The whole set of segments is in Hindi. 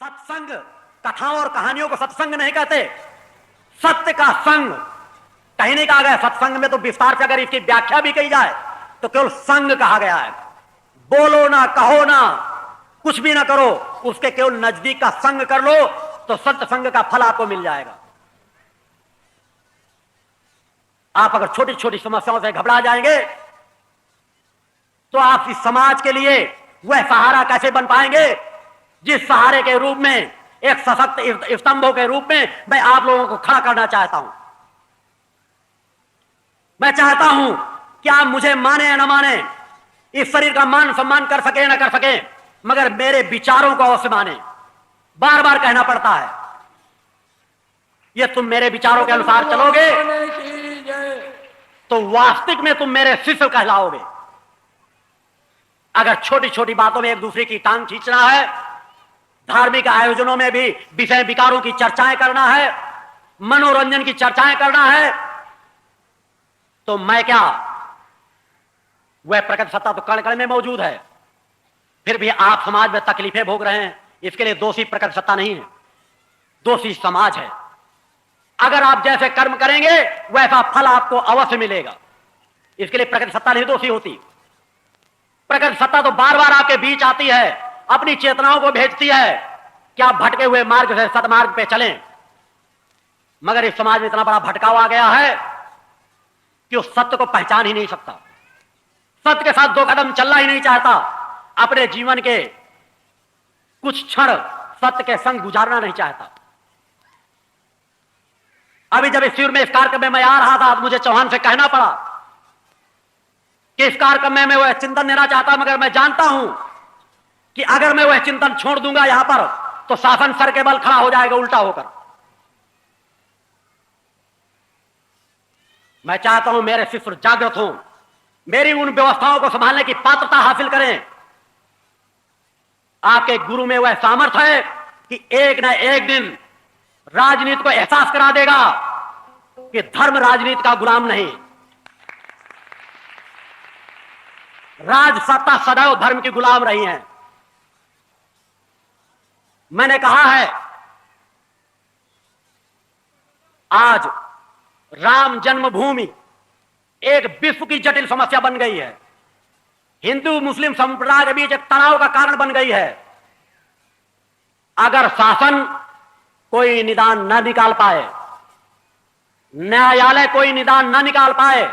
सत्संग कथाओं और कहानियों को सत्संग नहीं कहते, सत्य का संग कहने का गया। सत्संग में तो विस्तार से अगर इसकी व्याख्या भी कही जाए तो केवल संग कहा गया है। बोलो ना, कहो ना, कुछ भी ना करो, उसके केवल नजदीक का संग कर लो तो सत्य संग का फल आपको मिल जाएगा। आप अगर छोटी छोटी समस्याओं से घबरा जाएंगे तो आप इस समाज के लिए वह सहारा कैसे बन पाएंगे जिस सहारे के रूप में, एक सशक्त स्तंभों के रूप में मैं आप लोगों को खड़ा करना चाहता हूं। मैं चाहता हूं कि आप मुझे माने या ना माने, इस शरीर का मान सम्मान कर सके ना कर सके, मगर मेरे विचारों को अवश्य माने। बार बार कहना पड़ता है, ये तुम मेरे विचारों के अनुसार चलोगे तो वास्तविक में तुम मेरे शिष्य कहलाओगे। अगर छोटी छोटी बातों में एक दूसरे की टांग खींचना है, धार्मिक आयोजनों में भी विषय विकारों की चर्चाएं करना है, मनोरंजन की चर्चाएं करना है, तो मैं क्या, वह प्रकट सत्ता तो कण कण में मौजूद है, फिर भी आप समाज में तकलीफें भोग रहे हैं। इसके लिए दोषी प्रकट सत्ता नहीं है, दोषी समाज है। अगर आप जैसे कर्म करेंगे वैसा फल आपको अवश्य मिलेगा। इसके लिए प्रकट सत्ता नहीं दोषी होती। प्रकट सत्ता तो बार बार आपके बीच आती है, अपनी चेतनाओं को भेजती है कि आप भटके हुए मार्ग से सतमार्ग पे चलें। मगर इस समाज में इतना बड़ा भटकाव आ गया है कि उस सत्य को पहचान ही नहीं सकता, सत्य के साथ दो कदम चलना ही नहीं चाहता, अपने जीवन के कुछ क्षण सत्य के संग गुजारना नहीं चाहता। अभी जब इस शिविर में इस कार्यक्रम में मैं आ रहा था, मुझे चौहान से कहना पड़ा कि इस कार्यक्रम में मैं वह चिंतन देना चाहता, मगर मैं जानता हूं कि अगर मैं वह चिंतन छोड़ दूंगा यहां पर तो शासन सर के बल खड़ा हो जाएगा उल्टा होकर। मैं चाहता हूं मेरे शिष्य जागृत हों, मेरी उन व्यवस्थाओं को संभालने की पात्रता हासिल करें। आपके गुरु में वह सामर्थ्य है कि एक न एक दिन राजनीति को एहसास करा देगा कि धर्म राजनीति का गुलाम नहीं, राज सत्ता सदैव धर्म की गुलाम रही है। मैंने कहा है, आज राम जन्मभूमि एक विश्व की जटिल समस्या बन गई है, हिंदू मुस्लिम संप्रदाय के बीच एक तनाव का कारण बन गई है। अगर शासन कोई निदान न निकाल पाए, न्यायालय कोई निदान न निकाल पाए,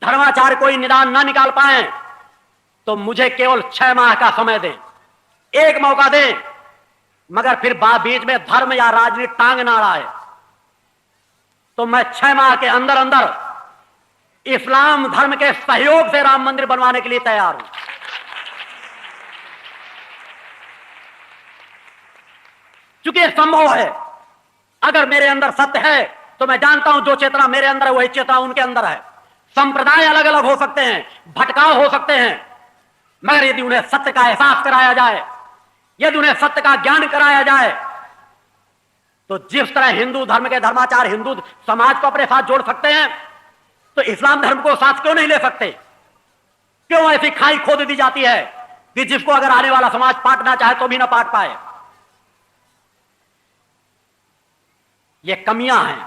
धर्माचार्य कोई निदान न निकाल पाए, तो मुझे केवल 6 माह का समय दें, एक मौका दें, मगर फिर बीच में धर्म या राजनीति टांग ना अड़ाए, तो मैं 6 माह के अंदर अंदर इस्लाम धर्म के सहयोग से राम मंदिर बनवाने के लिए तैयार हूं। क्योंकि यह संभव है। अगर मेरे अंदर सत्य है तो मैं जानता हूं जो चेतना मेरे अंदर है वही चेतना उनके अंदर है। संप्रदाय अलग अलग हो सकते हैं, भटकाव हो सकते हैं, मगर यदि उन्हें सत्य का एहसास कराया जाए, यदि उन्हें सत्य का ज्ञान कराया जाए, तो जिस तरह हिंदू धर्म के धर्माचार्य हिंदू समाज को अपने साथ जोड़ सकते हैं, तो इस्लाम धर्म को साथ क्यों नहीं ले सकते? क्यों ऐसी खाई खोद दी जाती है कि जिसको अगर आने वाला समाज पाटना चाहे तो भी ना पाट पाए? ये कमियां हैं,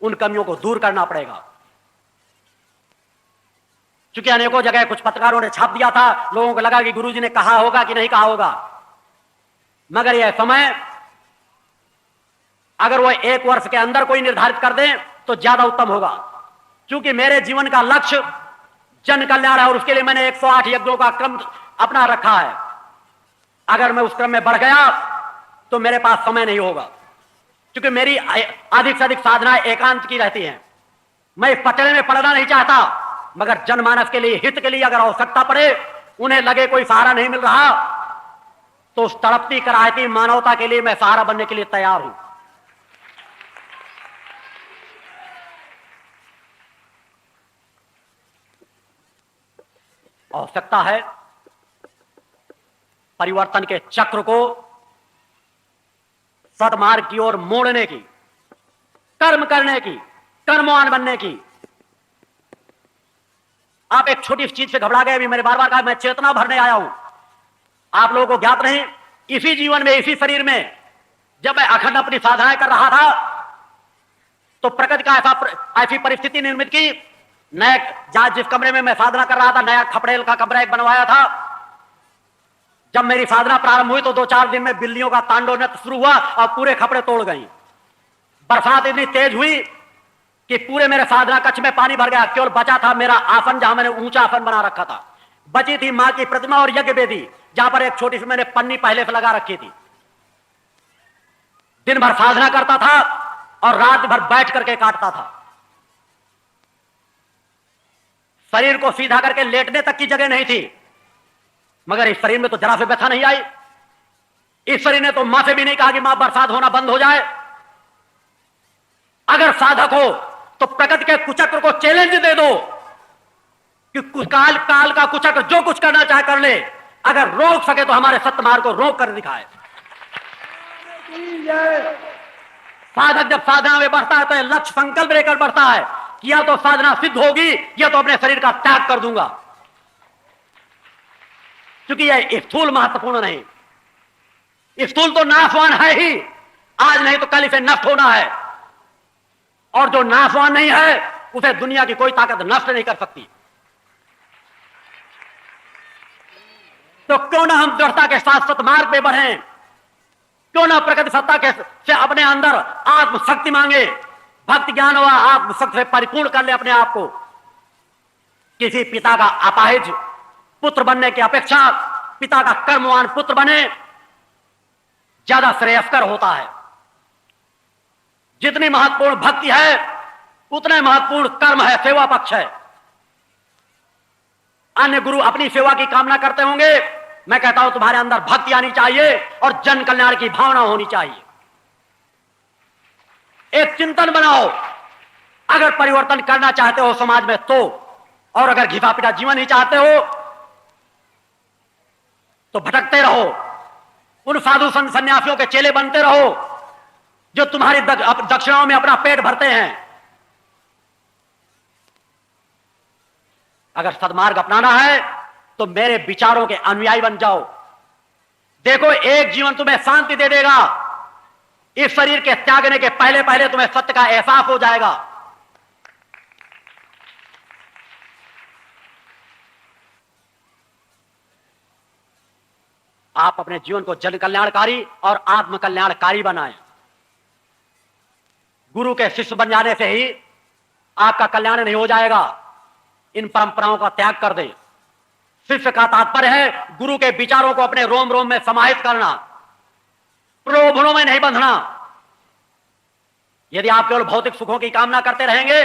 उन कमियों को दूर करना पड़ेगा। चूंकि अनेकों जगह कुछ पत्रकारों ने छाप दिया था, लोगों को लगा कि गुरुजी ने कहा होगा कि नहीं कहा होगा, मगर यह समय अगर वो 1 वर्ष के अंदर कोई निर्धारित कर दें तो ज्यादा उत्तम होगा। क्योंकि मेरे जीवन का लक्ष्य जन कल्याण है और उसके लिए मैंने 108 यज्ञों का क्रम अपना रखा है। अगर मैं उस क्रम में बढ़ गया तो मेरे पास समय नहीं होगा, क्योंकि मेरी अधिक से अधिक साधनाएं एकांत की रहती हैं। मैं इस पटड़े में पड़ना नहीं चाहता, मगर जनमानस के लिए, हित के लिए अगर आवश्यकता पड़े, उन्हें लगे कोई सहारा नहीं मिल रहा, तो उस तड़पती कराहती मानवता के लिए मैं सहारा बनने के लिए तैयार हूं। आवश्यकता है परिवर्तन के चक्र को सदमार्ग की ओर मोड़ने की, कर्म करने की, कर्मवान बनने की। आप एक छोटी चीज से घबरा गए, अभी मैंने बार बार कहा मैं चेतना भरने आया हूं। आप लोगों को ज्ञात नहीं, इसी जीवन में, इसी शरीर में जब मैं अखंड अपनी साधनाएं कर रहा था तो प्रकृति का ऐसी परिस्थिति निर्मित की, नया जहां जिस कमरे में मैं साधना कर रहा था, नया खपड़ेल का कमरा एक बनवाया था। जब मेरी साधना प्रारंभ हुई तो 2-4 दिन में बिल्लियों का तांडव नृत्य शुरू हुआ और पूरे खपड़े तोड़ गई। बरसात इतनी तेज हुई कि पूरे मेरे साधना कक्ष में पानी भर गया। केवल बचा था मेरा आसन, जहां मैंने ऊंचा आसन बना रखा था। बची थी मां की प्रतिमा और यज्ञ वेदी, जहां पर एक छोटी सी मैंने पन्नी पहले से लगा रखी थी। दिन भर साधना करता था और रात भर बैठ करके काटता था। शरीर को सीधा करके लेटने तक की जगह नहीं थी, मगर इस शरीर में तो जरा से व्यथा नहीं आई। इस शरीर ने तो मां से भी नहीं कहा कि मां बरसात होना बंद हो जाए। अगर साधक हो तो प्रकृति के कुचक्र को चैलेंज दे दो कि काल का कुचक्र जो कुछ करना चाहे कर ले, अगर रोक सके तो हमारे सत्य मार्ग को रोक कर दिखाए। साधक जब साधना में बढ़ता है तो लक्ष्य संकल्प लेकर बढ़ता है कि या तो साधना सिद्ध होगी या तो अपने शरीर का त्याग कर दूंगा, क्योंकि यह स्थूल महत्वपूर्ण नहीं। स्थूल तो नाशवान है ही, आज नहीं तो कल इसे नष्ट होना है, और जो नाशवान नहीं है उसे दुनिया की कोई ताकत नष्ट नहीं कर सकती। तो क्यों ना हम दृढ़ता के साथ सतमार्ग पे बढ़ें, क्यों ना प्रकृति सत्ता के से अपने अंदर आत्मशक्ति मांगे, भक्ति ज्ञान व आत्मशक्ति से परिपूर्ण कर ले अपने आप को। किसी पिता का अपाहिज पुत्र बनने की अपेक्षा पिता का कर्मवान पुत्र बने, ज्यादा श्रेयस्कर होता है। जितनी महत्वपूर्ण भक्ति है उतने महत्वपूर्ण कर्म है, सेवा पक्ष है। अन्य गुरु अपनी सेवा की कामना करते होंगे, मैं कहता हूं तुम्हारे अंदर भक्ति आनी चाहिए और जन कल्याण की भावना होनी चाहिए। एक चिंतन बनाओ, अगर परिवर्तन करना चाहते हो समाज में तो, और अगर घिसा पिटा जीवन ही चाहते हो तो भटकते रहो, उन साधु संत सन्यासियों के चेले बनते रहो जो तुम्हारी दक्षिणाओं में अपना पेट भरते हैं। अगर सद्मार्ग अपनाना है तो मेरे विचारों के अनुयायी बन जाओ। देखो, एक जीवन तुम्हें शांति दे देगा। इस शरीर के त्यागने के पहले पहले तुम्हें सत्य का एहसास हो जाएगा। आप अपने जीवन को जन कल्याणकारी और आत्म कल्याणकारी बनाएं। गुरु के शिष्य बन जाने से ही आपका कल्याण नहीं हो जाएगा। इन परंपराओं का त्याग कर दें। शिष्य का तात्पर्य है गुरु के विचारों को अपने रोम रोम में समाहित करना, प्रलोभनों में नहीं बंधना। यदि आप केवल भौतिक सुखों की कामना करते रहेंगे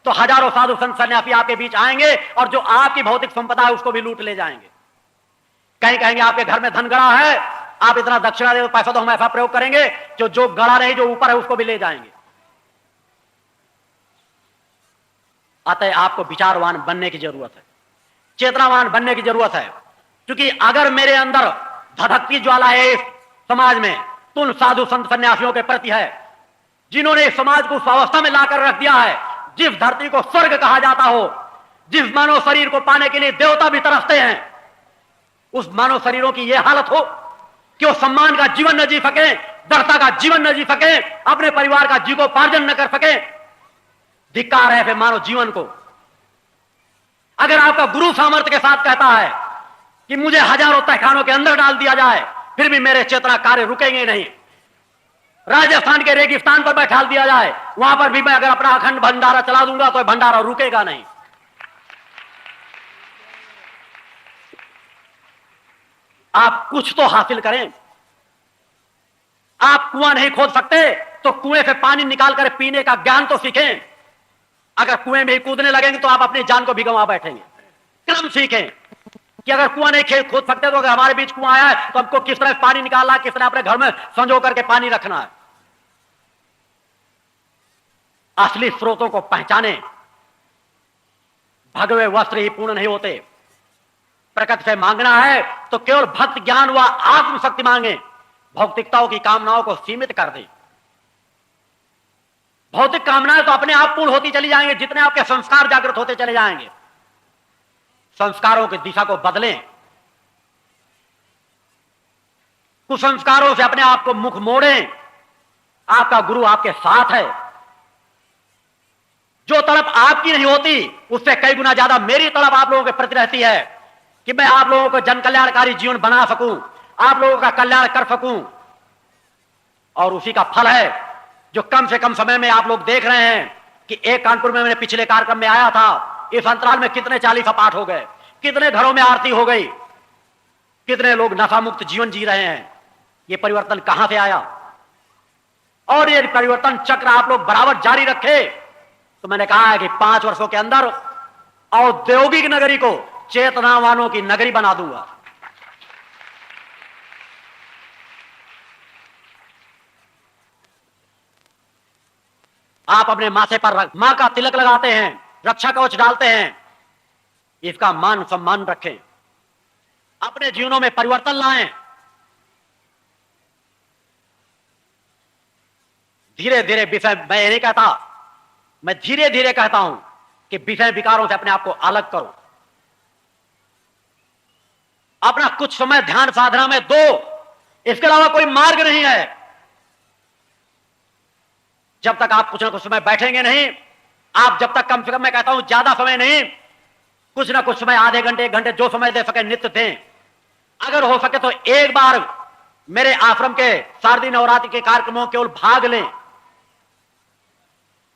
तो हजारों साधु संत सन्यासी आपके बीच आएंगे और जो आपकी भौतिक संपदा है उसको भी लूट ले जाएंगे। कहीं कहेंगे आपके घर में धन गड़ा है, आप इतना दक्षिणा दे, पैसा तो हम ऐसा प्रयोग करेंगे जो गड़ा नहीं, जो ऊपर है उसको भी ले जाएंगे। अतः आपको विचारवान बनने की जरूरत है, चेतनावान बनने की जरूरत है। क्योंकि अगर मेरे अंदर धधकती ज्वाला है इस समाज में तो उन साधु संत सन्यासियों के प्रति है जिन्होंने इस समाज को उस अवस्था में लाकर रख दिया है जिस धरती को स्वर्ग कहा जाता हो, जिस मानव शरीर को पाने के लिए देवता भी तरसते हैं, उस मानव शरीरों की यह हालत हो कि वो सम्मान का जीवन न जी सके, दृढ़ता का जीवन न जी सके, अपने परिवार का जीवोपार्जन न कर सके। धिक्कार है फिर मानव जीवन को। अगर आपका गुरु सामर्थ्य के साथ कहता है कि मुझे हजारों तहखानों के अंदर डाल दिया जाए फिर भी मेरे चेतना कार्य रुकेंगे नहीं, राजस्थान के रेगिस्तान पर बैठा दिया जाए वहां पर भी मैं अगर अपना अखंड भंडारा चला दूंगा तो भंडारा रुकेगा नहीं। आप कुछ तो हासिल करें। आप कुआं नहीं खोद सकते तो कुएं से पानी निकालकर पीने का ज्ञान तो सीखें। अगर कुएं में ही कूदने लगेंगे तो आप अपनी जान को भी गंवा बैठेंगे। क्रम सीखें कि अगर कुआं नहीं खोद सकते तो अगर हमारे बीच कुआं आया है तो हमको किस तरह पानी निकालना है, किस तरह अपने घर में संजो करके पानी रखना है। असली स्रोतों को पहचाने। भगवे वस्त्र ही पूर्ण नहीं होते। प्रकृति से मांगना है तो केवल भक्ति ज्ञान व आत्मशक्ति मांगे, भौतिकताओं की कामनाओं को सीमित कर दे। भौतिक कामनाएं तो अपने आप पूर्ण होती चली जाएंगे जितने आपके संस्कार जागृत होते चले जाएंगे। संस्कारों की दिशा को बदलें। कुसंस्कारों से अपने आप को मुख मोड़ें। आपका गुरु आपके साथ है। जो तड़प आपकी नहीं होती उससे कई गुना ज्यादा मेरी तड़प आप लोगों के प्रति रहती है कि मैं आप लोगों को जन कल्याणकारी जीवन बना सकूं, आप लोगों का कल्याण कर सकूं। और उसी का फल है जो कम से कम समय में आप लोग देख रहे हैं कि एक कानपुर में मैंने पिछले कार्यक्रम में आया था, इस अंतराल में कितने 40 पाठ हो गए, कितने घरों में आरती हो गई, कितने लोग नशा मुक्त जीवन जी रहे हैं। ये परिवर्तन कहां से आया? और ये परिवर्तन चक्र आप लोग बराबर जारी रखे तो मैंने कहा है कि 5 वर्षों के अंदर औद्योगिक नगरी को चेतनावानों की नगरी बना दूंगा। आप अपने माथे पर मां का तिलक लगाते हैं, रक्षा कवच डालते हैं, इसका मान सम्मान रखें, अपने जीवनों में परिवर्तन लाएं। धीरे धीरे विषय, मैं नहीं कहता, मैं धीरे धीरे कहता हूं कि विषय विकारों से अपने आप को अलग करो। अपना कुछ समय ध्यान साधना में दो, इसके अलावा कोई मार्ग नहीं है। जब तक आप कुछ ना कुछ समय बैठेंगे नहीं, आप जब तक कम से कम, मैं कहता हूं ज्यादा समय नहीं, कुछ ना कुछ समय, आधे घंटे 1 घंटे जो समय दे सके नित्य दें। अगर हो सके तो एक बार मेरे आश्रम के शारदीय नवरात्रि के कार्यक्रमों केवल भाग लें,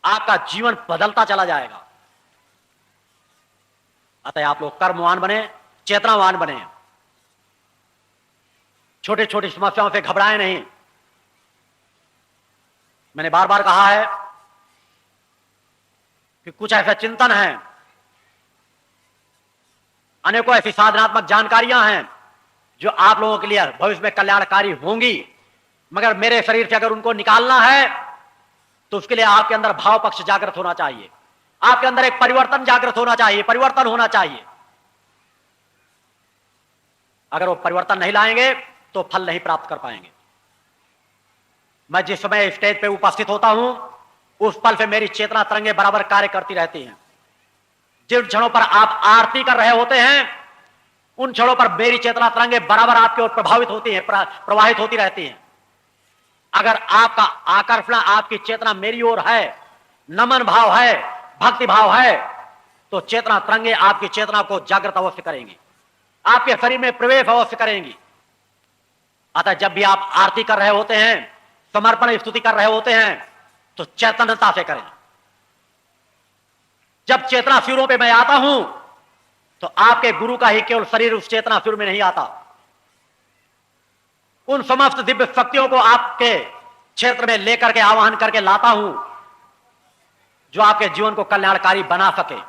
आपका जीवन बदलता चला जाएगा। अतः आप लोग कर्मवान बने, चेतनावान बने, छोटी छोटी समस्याओं से घबराएं नहीं। मैंने बार बार कहा है कि कुछ ऐसा चिंतन है, अनेकों ऐसी साधनात्मक जानकारियां हैं जो आप लोगों के लिए भविष्य में कल्याणकारी होंगी, मगर मेरे शरीर से अगर उनको निकालना है तो उसके लिए आपके अंदर भाव पक्ष जागृत होना चाहिए, आपके अंदर एक परिवर्तन जागृत होना चाहिए, परिवर्तन होना चाहिए। अगर वो परिवर्तन नहीं लाएंगे तो फल नहीं प्राप्त कर पाएंगे। मैं जिस समय स्टेज पे उपस्थित होता हूं उस पल से मेरी चेतना तरंगे बराबर कार्य करती रहती हैं। जिन क्षणों पर आप आरती कर रहे होते हैं उन क्षणों पर मेरी चेतना तरंगे बराबर आपकी ओर प्रभावित होती हैं, प्रवाहित होती रहती हैं। अगर आपका आकर्षण, आपकी चेतना मेरी ओर है, नमन भाव है, भक्ति भाव है, तो चेतना तरंगे आपकी चेतना को जागृत अवश्य करेंगी, आपके शरीर में प्रवेश अवश्य करेंगी। अतः जब भी आप आरती कर रहे होते हैं, समर्पण स्तुति कर रहे होते हैं, तो चैतन्यता से करें। जब चेतना शिविरों पे मैं आता हूं तो आपके गुरु का ही केवल शरीर उस चेतना शिविर में नहीं आता, उन समस्त दिव्य शक्तियों को आपके क्षेत्र में लेकर के आवाहन करके लाता हूं जो आपके जीवन को कल्याणकारी बना सके।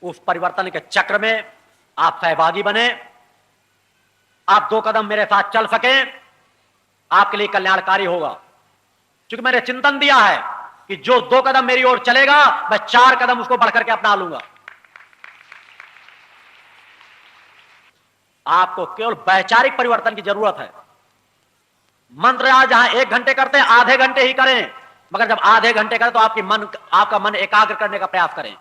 उस परिवर्तन के चक्र में आप सहभागी बने, आप 2 कदम मेरे साथ चल सकें, आपके लिए कल्याणकारी होगा। क्योंकि मैंने चिंतन दिया है कि जो 2 कदम मेरी ओर चलेगा मैं 4 कदम उसको बढ़कर के अपना लूंगा। आपको केवल वैचारिक परिवर्तन की जरूरत है। मंत्र आज जहां 1 घंटे करते हैं, आधे घंटे ही करें, मगर जब आधे घंटे करें तो आपका मन एकाग्र करने का प्रयास करें।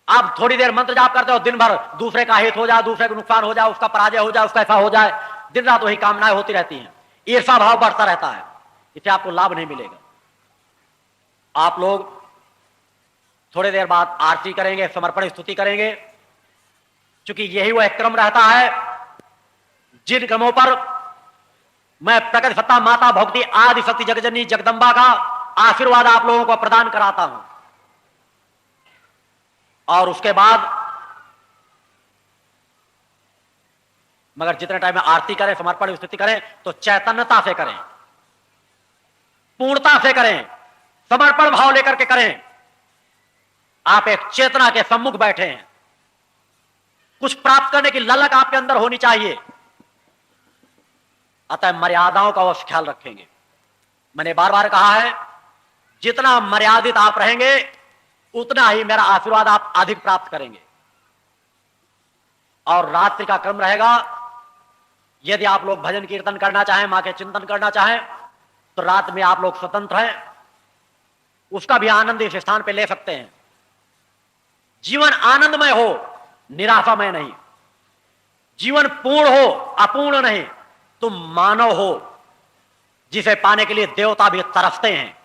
आप थोड़ी देर मंत्र जाप करते हो, दिन भर दूसरे का हित हो जाए, दूसरे को नुकसान हो जाए, उसका पराजय हो जाए, उसका ऐसा हो जाए, दिन रात वही कामनाएं होती रहती हैं, ईर्षा भाव बढ़ता रहता है, इससे आपको लाभ नहीं मिलेगा। आप लोग थोड़ी देर बाद आरती करेंगे, समर्पण स्तुति करेंगे, क्योंकि यही वह क्रम रहता है जिन क्रमों पर मैं प्रकट सत्ता माता भक्ति आदि शक्ति जगजननी जगदम्बा का आशीर्वाद आप लोगों को प्रदान कराता हूं। और उसके बाद मगर जितने टाइम में आरती करें, समर्पण स्तुति करें तो चैतन्यता से करें, पूर्णता से करें, समर्पण भाव लेकर के करें। आप एक चेतना के सम्मुख बैठे हैं, कुछ प्राप्त करने की ललक आपके अंदर होनी चाहिए। अतः मर्यादाओं का अवश्य ख्याल रखेंगे। मैंने बार बार कहा है, जितना मर्यादित आप रहेंगे उतना ही मेरा आशीर्वाद आप अधिक प्राप्त करेंगे। और रात्रि का क्रम रहेगा, यदि आप लोग भजन कीर्तन करना चाहें, मां के चिंतन करना चाहें, तो रात में आप लोग स्वतंत्र हैं, उसका भी आनंद इस स्थान पे ले सकते हैं। जीवन आनंदमय हो, निराशामय नहीं। जीवन पूर्ण हो, अपूर्ण नहीं। तुम मानव हो जिसे पाने के लिए देवता भी तरसते हैं,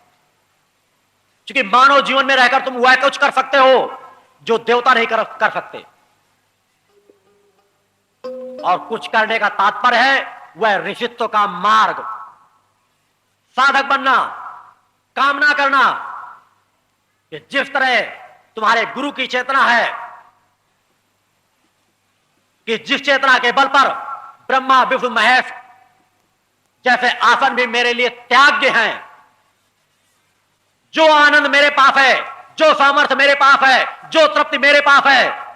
क्योंकि मानव जीवन में रहकर तुम वह कुछ कर सकते हो जो देवता नहीं कर सकते। और कुछ करने का तात्पर्य है वह ऋषित्व का मार्ग, साधक बनना, कामना करना कि जिस तरह तुम्हारे गुरु की चेतना है कि जिस चेतना के बल पर ब्रह्मा विष्णु महेश जैसे आसन भी मेरे लिए त्याग्य हैं, जो आनंद मेरे पास है, जो सामर्थ्य मेरे पास है, जो तृप्ति मेरे पास है,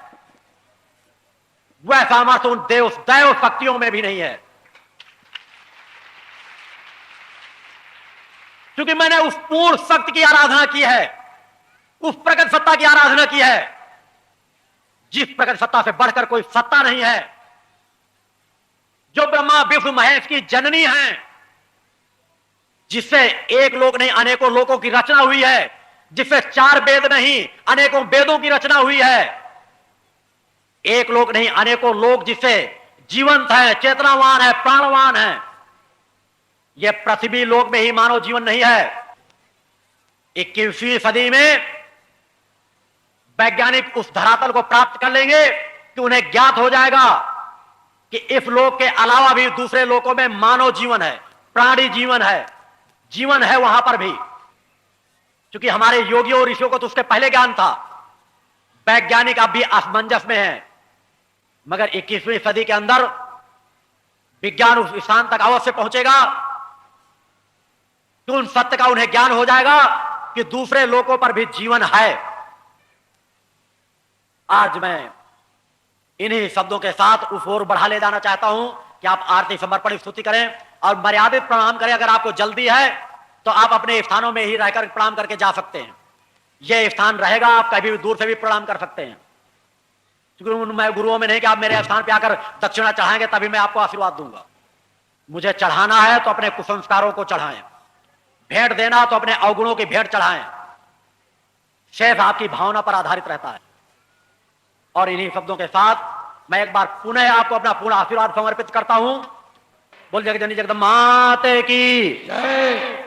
वह सामर्थ्य उन दैव शक्तियों में भी नहीं है। क्योंकि मैंने उस पूर्ण शक्ति की आराधना की है, उस प्रकट सत्ता की आराधना की है, जिस प्रकट सत्ता से बढ़कर कोई सत्ता नहीं है, जो ब्रह्मा विष्णु महेश की जननी है, जिससे एक लोक नहीं अनेकों लोकों की रचना हुई है, जिससे 4 वेद नहीं अनेकों वेदों की रचना हुई है, एक लोक नहीं अनेकों लोक जिससे जीवंत है, चेतनावान है, प्राणवान है। यह पृथ्वी लोक में ही मानव जीवन नहीं है। 21वीं सदी में वैज्ञानिक उस धरातल को प्राप्त कर लेंगे कि उन्हें ज्ञात हो जाएगा कि इस लोक के अलावा भी दूसरे लोकों में मानव जीवन है, प्राणी जीवन है, जीवन है वहां पर भी। क्योंकि हमारे योगियों और ऋषियों को तो उसके पहले ज्ञान था। वैज्ञानिक अब भी असमंजस में है, मगर 21वीं सदी के अंदर विज्ञान उस स्थान तक अवश्य पहुंचेगा कि उन सत्य का उन्हें ज्ञान हो जाएगा कि दूसरे लोकों पर भी जीवन है। आज मैं इन्हीं शब्दों के साथ उस ओर बढ़ा ले जाना चाहता हूं कि आप आरती समर्पण स्तुति करें और मर्यादित प्रणाम करें। अगर आपको जल्दी है तो आप अपने स्थानों में ही रहकर प्रणाम करके जा सकते हैं। यह स्थान रहेगा, आप कभी भी दूर से भी प्रणाम कर सकते हैं। क्योंकि मैं गुरुओं में नहीं कि आप मेरे स्थान पे आकर दक्षिणा चढ़ाएंगे तभी मैं आपको आशीर्वाद दूंगा। मुझे चढ़ाना है तो अपने कुसंस्कारों को चढ़ाएं, भेंट देना तो अपने अवगुणों की भेंट चढ़ाएं। शेष आपकी भावना पर आधारित रहता है। और इन्हीं शब्दों के साथ मैं एक बार पुनः आपको अपना पूर्ण आशीर्वाद समर्पित करता हूं। बोल जगजननी जगदम्बा माते की जय।